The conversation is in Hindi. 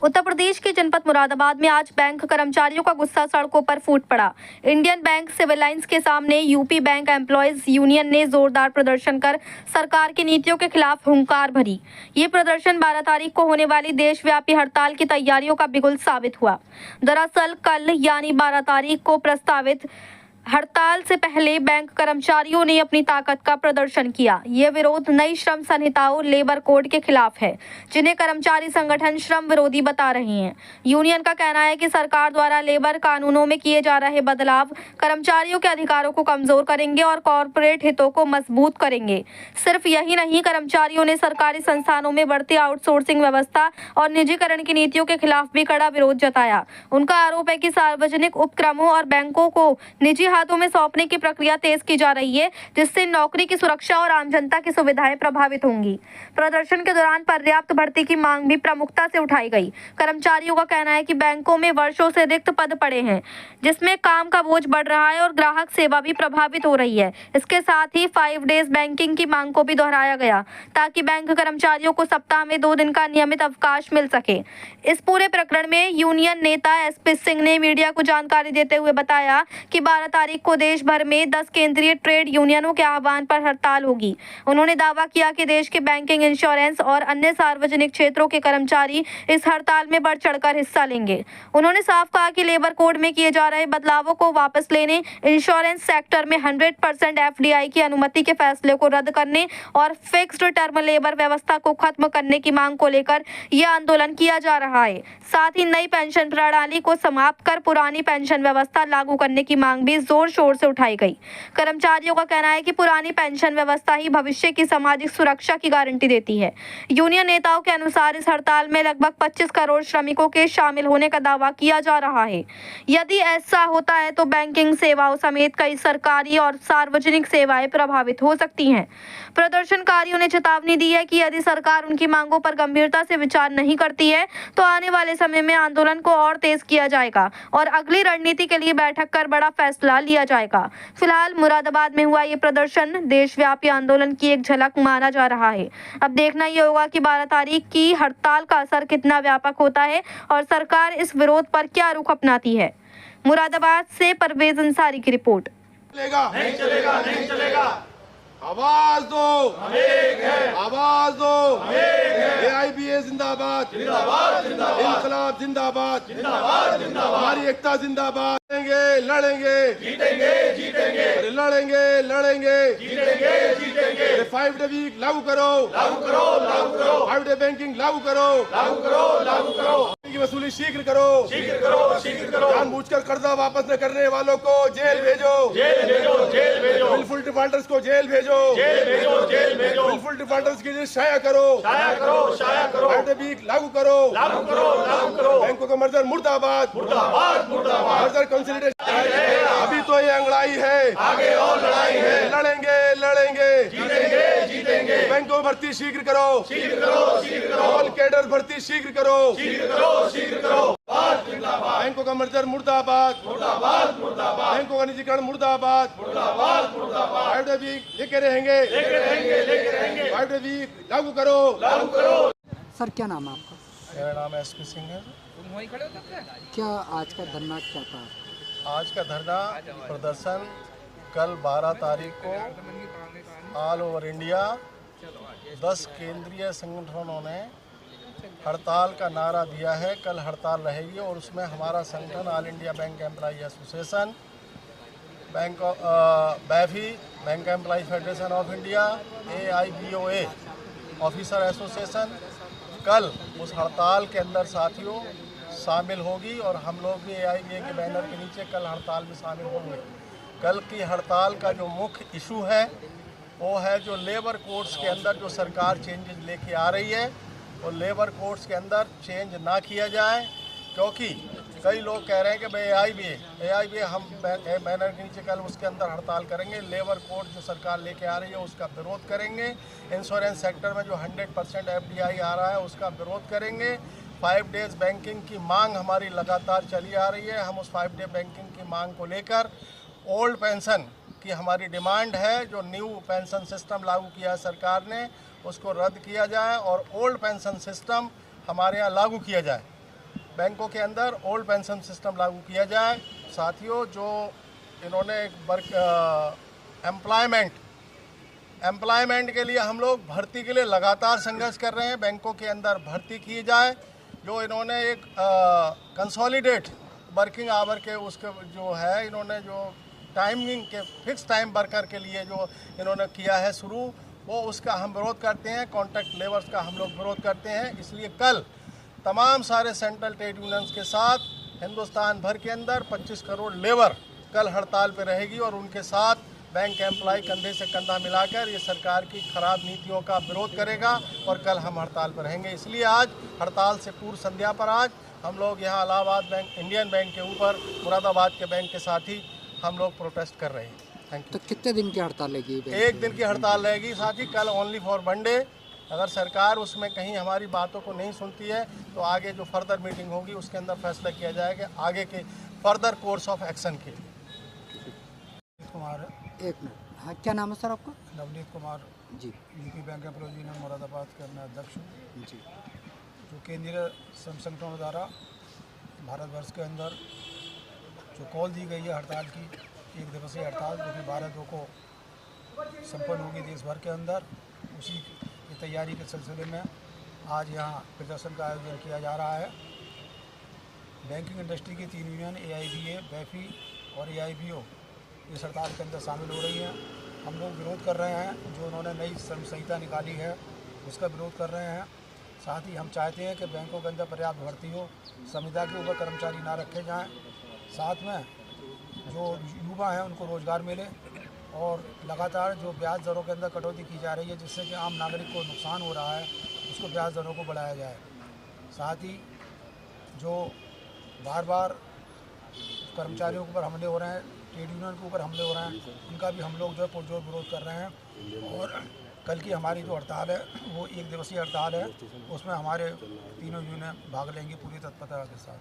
उत्तर प्रदेश के जनपद मुरादाबाद में आज बैंक कर्मचारियों का गुस्सा सड़कों पर फूट पड़ा। इंडियन बैंक सिविल लाइंस के सामने यूपी बैंक एम्प्लॉयज यूनियन ने जोरदार प्रदर्शन कर सरकार की नीतियों के खिलाफ हुंकार भरी। ये प्रदर्शन 12 तारीख को होने वाली देशव्यापी हड़ताल की तैयारियों का बिगुल साबित हुआ। दरअसल कल यानी 12 तारीख को प्रस्तावित हड़ताल से पहले बैंक कर्मचारियों ने अपनी ताकत का प्रदर्शन किया। ये विरोध नई श्रम संहिताओं लेबर कोड के खिलाफ है, जिन्हें कर्मचारी संगठन श्रम विरोधी बता रहे हैं। यूनियन का कहना है कि सरकार द्वारा लेबर कानूनों में किए जा रहे बदलाव कर्मचारियों के अधिकारों को कमजोर करेंगे और कॉरपोरेट हितों को मजबूत करेंगे। सिर्फ यही नहीं, कर्मचारियों ने सरकारी संस्थानों में बढ़ती आउटसोर्सिंग व्यवस्था और निजीकरण की नीतियों के खिलाफ भी कड़ा विरोध जताया। उनका आरोप है कि सार्वजनिक उपक्रमों और बैंकों को निजी हाथों में सौंपने की प्रक्रिया तेज की जा रही है, जिससे नौकरी की सुरक्षा और आम जनता की सुविधाएं प्रभावित होंगी। प्रदर्शन के दौरान पर्याप्त भर्ती की मांग भी प्रमुखता से उठाई गई। कर्मचारियों का कहना है कि बैंकों में वर्षों से रिक्त पद पड़े हैं, जिसमें काम का बोझ बढ़ रहा है और ग्राहक सेवा भी प्रभावित हो रही है। इसके साथ ही 5 डेज बैंकिंग की मांग को भी दोहराया गया, ताकि बैंक कर्मचारियों को सप्ताह में 2 दिन का नियमित अवकाश मिल सके। इस पूरे प्रकरण में यूनियन नेता एसपी सिंह ने मीडिया को जानकारी देते हुए बताया कि 12 तारीख को देश भर में 10 केंद्रीय ट्रेड यूनियनों के आह्वान पर हड़ताल होगी। उन्होंने दावा किया कि देश के बैंकिंग, इंश्योरेंस और अन्य सार्वजनिक क्षेत्रों के कर्मचारी इस हड़ताल में बढ़ चढ़कर हिस्सा लेंगे। उन्होंने साफ कहा कि लेबर कोड में किए जा रहे बदलावों को वापस लेने, इंश्योरेंस सेक्टर में 100% एफडीआई की अनुमति के फैसले को रद्द करने और फिक्स्ड टर्म लेबर व्यवस्था को खत्म करने की मांग को लेकर यह आंदोलन किया जा रहा है। साथ ही नई पेंशन प्रणाली को समाप्त कर पुरानी पेंशन व्यवस्था लागू करने की मांग भी जोर शोर से उठाई गई। कर्मचारियों का कहना है कि पुरानी पेंशन व्यवस्था ही भविष्य की सामाजिक सुरक्षा की गारंटी देती है। यूनियन नेताओं के अनुसार इस हड़ताल में लगभग 25 करोड़ श्रमिकों के शामिल होने का दावा किया जा रहा है। यदि ऐसा होता है तो बैंकिंग सेवाओं समेत कई सरकारी और सार्वजनिक सेवाएं प्रभावित हो सकती हैं। प्रदर्शनकारियों ने चेतावनी दी है कि यदि सरकार उनकी मांगों पर गंभीरता से विचार नहीं करती है तो आने वाले समय में आंदोलन को और तेज किया जाएगा और अगली रणनीति के लिए बैठक कर बड़ा फैसला लिया जाएगा। फिलहाल मुरादाबाद में हुआ ये प्रदर्शन देशव्यापी आंदोलन की एक झलक माना जा रहा है। अब देखना ये होगा कि 12 तारीख की हड़ताल का असर कितना व्यापक होता है और सरकार इस विरोध पर क्या रुख अपनाती है। मुरादाबाद से परवेज अंसारी की रिपोर्ट। नहीं चलेगा, नहीं चलेगा। आवाज दो, हम एक है। आवाज दो, हम एक है। एआईबीए जिंदाबाद, जिंदाबाद, जिंदाबाद। इंकलाब जिंदाबाद, जिंदाबाद, जिंदाबाद। हमारी एकता जिंदाबाद। लड़ेंगे, लड़ेंगे, जीतेंगे, जीतेंगे। लड़ेंगे, लड़ेंगे, जीतेंगे, जीतेंगे। 5 डे वीक लागू करो, लागू करो, लागू करो। 5 डे बैंकिंग लागू करो, लागू करो, लागू करो। की वसूली शीघ्र करो, शीघ्र करो, शीघ्र करो। जानबूझकर कर्जा वापस न करने वालों को जेल भेजो, जेल भेजो, जेल भेजो। विलफुल डिफॉल्टर्स को जेल भेजो, जेल भेजो, जेल भेजो। विलफुल डिफॉल्टर्स की लिस्ट शाया करो, शाया करो, शाया करो। 5 डे वीक लागू करो, लागू करो, लागू करो। बैंकों का मर्जर मुर्दाबाद, मुर्दाबाद, मुर्दाबाद। मर्जर कंसोलिडेशन अभी तो ये अंगड़ाई है, आगे और लड़ाई है। लड़ेंगे, लड़ेंगे, जीतेंगे, जीतेंगे। बैंकों भर्ती शीघ्र करो, शीघ्र करो, शीघ्र करो। ऑल कैडर भर्ती शीघ्र करो, शीघ्र करो, शीघ्र करो। बैंकों का मर्जर मुर्दाबाद, मुर्दाबाद, मुर्दाबाद। बैंकों का निजीकरण मुर्दाबाद, मुर्दाबाद, मुर्दाबाद। 5 डे वीक लेके रहेंगे, लेके रहेंगे, लेके रहेंगे। 5 डे वीक लागू करो, लागू करो। सर क्या नाम है आपका? मेरा नाम एसपी सिंह है। क्या आज का धरना क्या था? आज का धरना प्रदर्शन कल 12 तारीख को ऑल ओवर इंडिया 10 केंद्रीय संगठनों ने हड़ताल का नारा दिया है। कल हड़ताल रहेगी और उसमें हमारा संगठन all India bank employee association, bank BEFI, bank employee federation of India, AIBOA officer association कल उस हड़ताल के अंदर साथियों शामिल होगी और हम लोग भी AIBA के बैनर के नीचे कल हड़ताल में शामिल होंगे। कल की हड़ताल का जो मुख्य इशू है वो है जो लेबर कोड्स के अंदर जो सरकार चेंजेस लेके आ रही है और लेबर कोड्स के अंदर चेंज ना किया जाए, क्योंकि कई लोग कह रहे हैं कि भाई AIBA हम बैनर के नीचे कल उसके अंदर हड़ताल करेंगे। लेबर कोड जो सरकार लेके आ रही है उसका विरोध करेंगे। इंश्योरेंस सेक्टर में जो 100% FDI आ रहा है उसका विरोध करेंगे। 5 डेज बैंकिंग की मांग हमारी लगातार चली आ रही है। हम उस 5 डे बैंकिंग की मांग को लेकर ओल्ड पेंशन की हमारी डिमांड है, जो न्यू पेंशन सिस्टम लागू किया है सरकार ने उसको रद्द किया जाए और ओल्ड पेंशन सिस्टम हमारे यहाँ लागू किया जाए। बैंकों के अंदर ओल्ड पेंशन सिस्टम लागू किया जाए। साथियों, जो इन्होंने एक वर्क एम्प्लॉयमेंट के लिए हम लोग भर्ती के लिए लगातार संघर्ष कर रहे हैं। बैंकों के अंदर भर्ती की जाए। जो इन्होंने एक कंसोलिडेट वर्किंग आवर के उसके जो है, इन्होंने जो टाइमिंग के फिक्स टाइम वर्कर के लिए जो इन्होंने किया है शुरू, वो उसका हम विरोध करते हैं। कॉन्ट्रैक्ट लेबर्स का हम लोग विरोध करते हैं। इसलिए कल तमाम सारे सेंट्रल ट्रेड यूनियंस के साथ हिंदुस्तान भर के अंदर 25 करोड़ लेबर कल हड़ताल पर रहेगी और उनके साथ बैंक एम्प्लॉय कंधे से कंधा मिलाकर ये सरकार की खराब नीतियों का विरोध करेगा और कल हम हड़ताल पर रहेंगे। इसलिए आज हड़ताल से पूर्व संध्या पर आज हम लोग यहाँ इलाहाबाद बैंक, इंडियन बैंक के ऊपर मुरादाबाद के बैंक के साथ ही हम लोग प्रोटेस्ट कर रहे हैं। Thank you. तो कितने दिन की हड़ताल रहेगी? एक दिन की हड़ताल रहेगी साथ ही। कल ओनली फॉर वन डे। अगर सरकार उसमें कहीं हमारी बातों को नहीं सुनती है तो आगे जो फर्दर मीटिंग होगी उसके अंदर फैसला किया जाएगा आगे के फर्दर कोर्स ऑफ एक्शन के लिए। कुमार, एक मिनट। हाँ, क्या नाम है सर आपका? Navneet Kumar ji UP bank employees union Moradabad के मैं अध्यक्ष हूँ। जी। जो केंद्रीय श्रम संगठनों द्वारा भारतवर्ष के अंदर जो कॉल दी गई है हड़ताल की, 1 दिवसीय हड़ताल जो कि 12/2 को संपन्न होगी देश भर के अंदर, उसी की तैयारी के सिलसिले में आज यहाँ प्रदर्शन का आयोजन किया जा रहा है। बैंकिंग इंडस्ट्री की 3 यूनियन AIBA, BEFI और AIBO इस हड़ताल के अंदर शामिल हो रही हैं। हम लोग विरोध कर रहे हैं जो उन्होंने नई श्रम संहिता निकाली है उसका विरोध कर रहे हैं। साथ ही हम चाहते हैं कि बैंकों के अंदर पर्याप्त भर्ती हो, संविदा के ऊपर कर्मचारी ना रखे जाएं, साथ में जो युवा हैं उनको रोज़गार मिले और लगातार जो ब्याज दरों के अंदर कटौती की जा रही है जिससे कि आम नागरिक को नुकसान हो रहा है, उसको ब्याज दरों को बढ़ाया जाए। साथ ही जो बार बार कर्मचारियों के ऊपर हमले हो रहे हैं, ट्रेड यूनियन के ऊपर हमले हो रहे हैं, उनका भी हम लोग जो है पुरजोर विरोध कर रहे हैं। और कल की हमारी जो हड़ताल है वो 1 दिवसीय हड़ताल है, उसमें हमारे तीनों यूनियन भाग लेंगी पूरी तत्परता के साथ।